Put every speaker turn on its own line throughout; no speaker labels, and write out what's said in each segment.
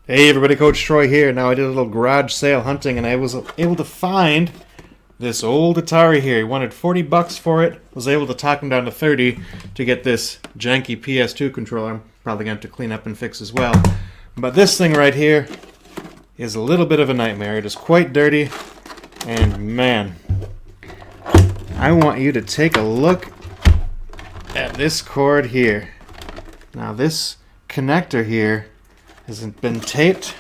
Hey everybody, Coach Troy here. Now I did a little garage sale hunting and I was able to find this old Atari here. He wanted 40 bucks for it. Was able to talk him down to 30 to get this janky PS2 controller. I'm probably going to have to clean up and fix as well. But this thing right here is a little bit of a nightmare. It is quite dirty and man, I want you to take a look at this cord here. Now this connector here hasn't been taped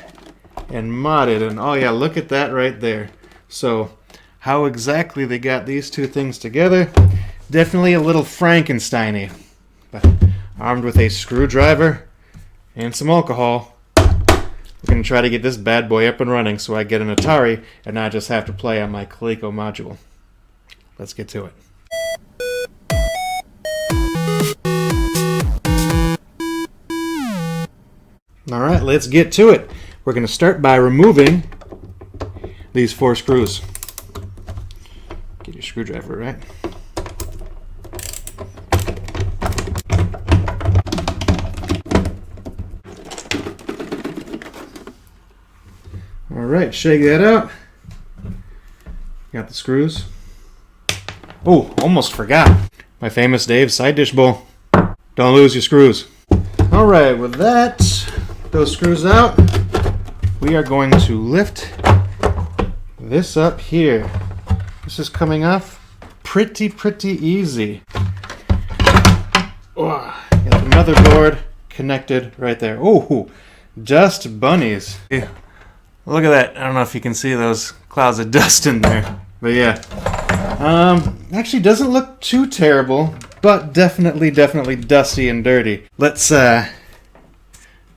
and modded, and oh yeah, look at that right there. So how exactly they got these two things together, definitely a little Frankenstein-y. But armed with a screwdriver and some alcohol, we're going to try to get this bad boy up and running so I get an Atari and not just have to play on my Coleco module. Let's get to it. Alright, let's get to it. We're going to start by removing these 4 screws. Get your screwdriver right. Alright, shake that out. Got the screws. Oh, almost forgot. My famous Dave's side dish bowl. Don't lose your screws. Alright, with that, those screws out, we are going to lift this up here. This is coming off pretty easy. Oh, got the motherboard connected right there. Oh, dust bunnies. Yeah. Look at that. I don't know if you can see those clouds of dust in there. But yeah. Actually doesn't look too terrible, but definitely dusty and dirty. Let's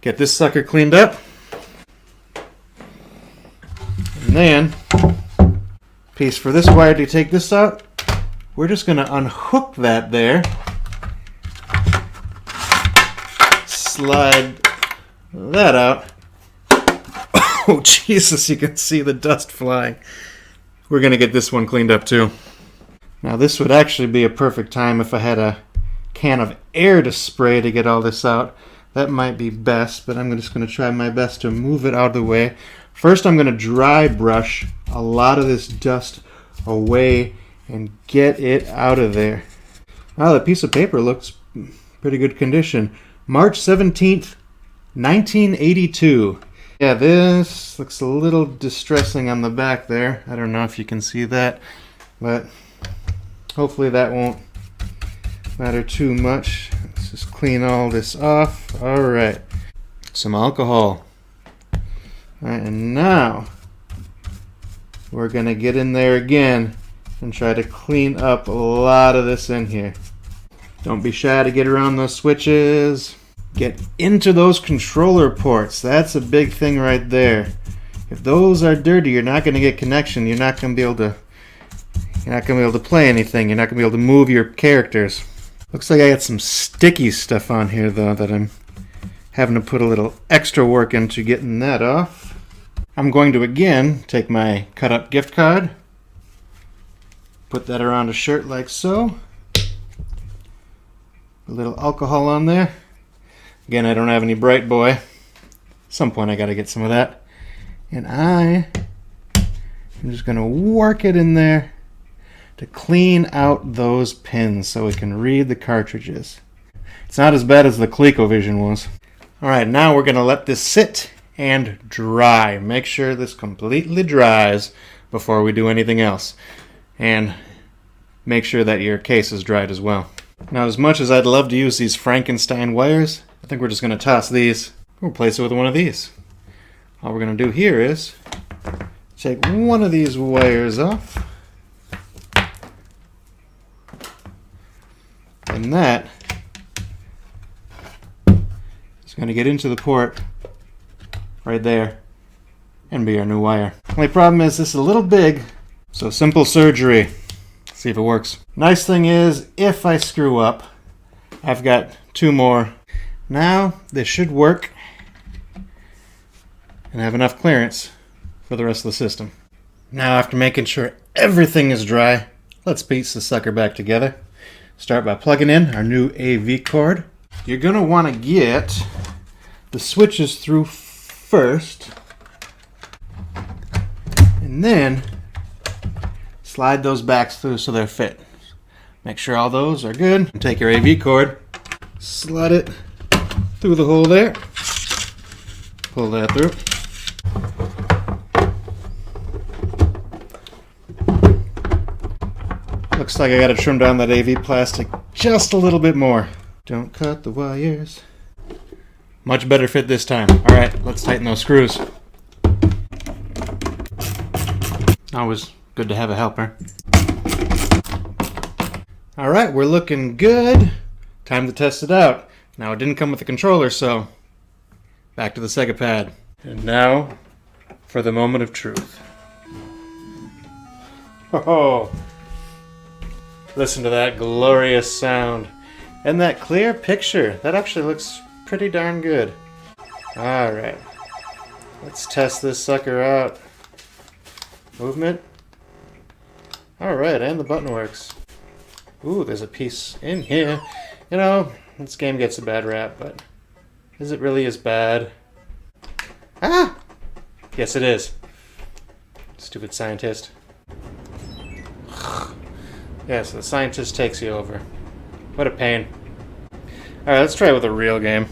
get this sucker cleaned up. And then, piece for this wire to take this out. We're just going to unhook that there. Slide that out. Oh, Jesus, you can see the dust flying. We're going to get this one cleaned up too. Now, this would actually be a perfect time if I had a can of air to spray to get all this out. That might be best, but I'm just going to try my best to move it out of the way. First, I'm going to dry brush a lot of this dust away and get it out of there. Wow, that piece of paper looks pretty good condition. March 17th, 1982. Yeah, this looks a little distressing on the back there. I don't know if you can see that, but hopefully that won't matter too much. Let's just clean all this off. Alright. Some alcohol. Alright, and now we're going to get in there again and try to clean up a lot of this in here. Don't be shy to get around those switches. Get into those controller ports. That's a big thing right there. If those are dirty, you're not going to get connection. You're not going to be able to play anything. You're not going to be able to move your characters. Looks like I got some sticky stuff on here though that I'm having to put a little extra work into getting that off. I'm going to again take my cut up gift card, put that around a shirt like so. A little alcohol on there. Again, I don't have any Bright Boy. At some point I got to get some of that. And I'm just going to work it in there to clean out those pins so we can read the cartridges. It's not as bad as the ColecoVision was. Alright, now we're going to let this sit and dry. Make sure this completely dries before we do anything else. And make sure that your case is dried as well. Now, as much as I'd love to use these Frankenstein wires, I think we're just going to toss these. We'll replace it with one of these. All we're going to do here is take one of these wires off. And that is going to get into the port right there and be our new wire. Only problem is this is a little big, so simple surgery. See if it works. Nice thing is, if I screw up, I've got 2 more. Now this should work and have enough clearance for the rest of the system. Now, after making sure everything is dry, let's piece the sucker back together. Start by plugging in our new AV cord. You're going to want to get the switches through first. And then slide those backs through so they're fit. Make sure all those are good. And take your AV cord, slide it through the hole there. Pull that through. Looks like I gotta trim down that AV plastic just a little bit more. Don't cut the wires. Much better fit this time. Alright, let's tighten those screws. Always good to have a helper. Alright, we're looking good. Time to test it out. Now, it didn't come with a controller, so back to the Sega pad. And now, for the moment of truth. Oh, listen to that glorious sound. And that clear picture. That actually looks pretty darn good. Alright. Let's test this sucker out. Movement. Alright, and the button works. Ooh, there's a piece in here. You know, this game gets a bad rap, but is it really as bad? Ah! Yes, it is. Stupid scientist. Yes, the scientist takes you over. What a pain. Alright, let's try it with a real game.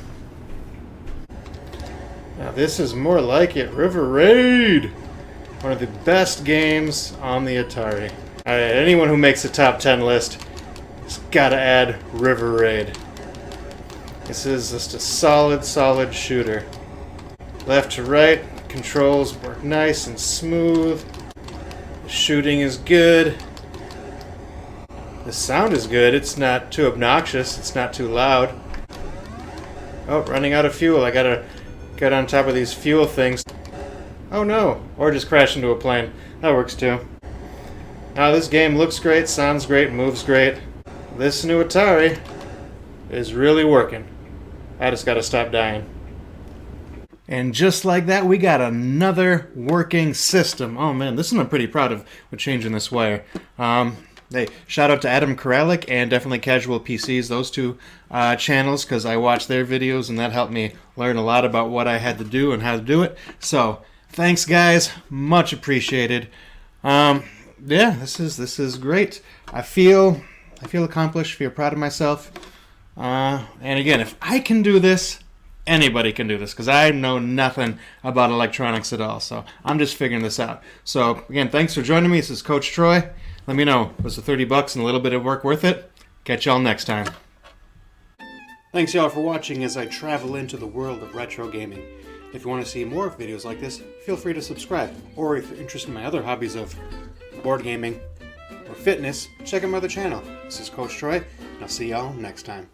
Now this is more like it. River Raid! One of the best games on the Atari. Alright, anyone who makes a top 10 list has gotta add River Raid. This is just a solid shooter. Left to right, controls work nice and smooth. The shooting is good. The sound is good. It's not too obnoxious. It's not too loud. Oh, running out of fuel. I gotta get on top of these fuel things. Oh no. Or just crash into a plane. That works too. Now this game looks great, sounds great, moves great. This new Atari is really working. I just gotta stop dying. And just like that, we got another working system. Oh man, this one I'm pretty proud of with changing this wire. Hey, shout out to Adam Koralik and Definitely Casual PCs, those two channels, because I watched their videos and that helped me learn a lot about what I had to do and how to do it. So, thanks guys, much appreciated. Yeah, this is great. I feel accomplished, feel proud of myself. And again, if I can do this, anybody can do this, because I know nothing about electronics at all. So I'm just figuring this out. So again, thanks for joining me. This is Coach Troy. Let me know, was the $30 and a little bit of work worth it? Catch y'all next time. Thanks y'all for watching as I travel into the world of retro gaming. If you want to see more videos like this, feel free to subscribe. Or if you're interested in my other hobbies of board gaming or fitness, check out my other channel. This is Coach Troy, and I'll see y'all next time.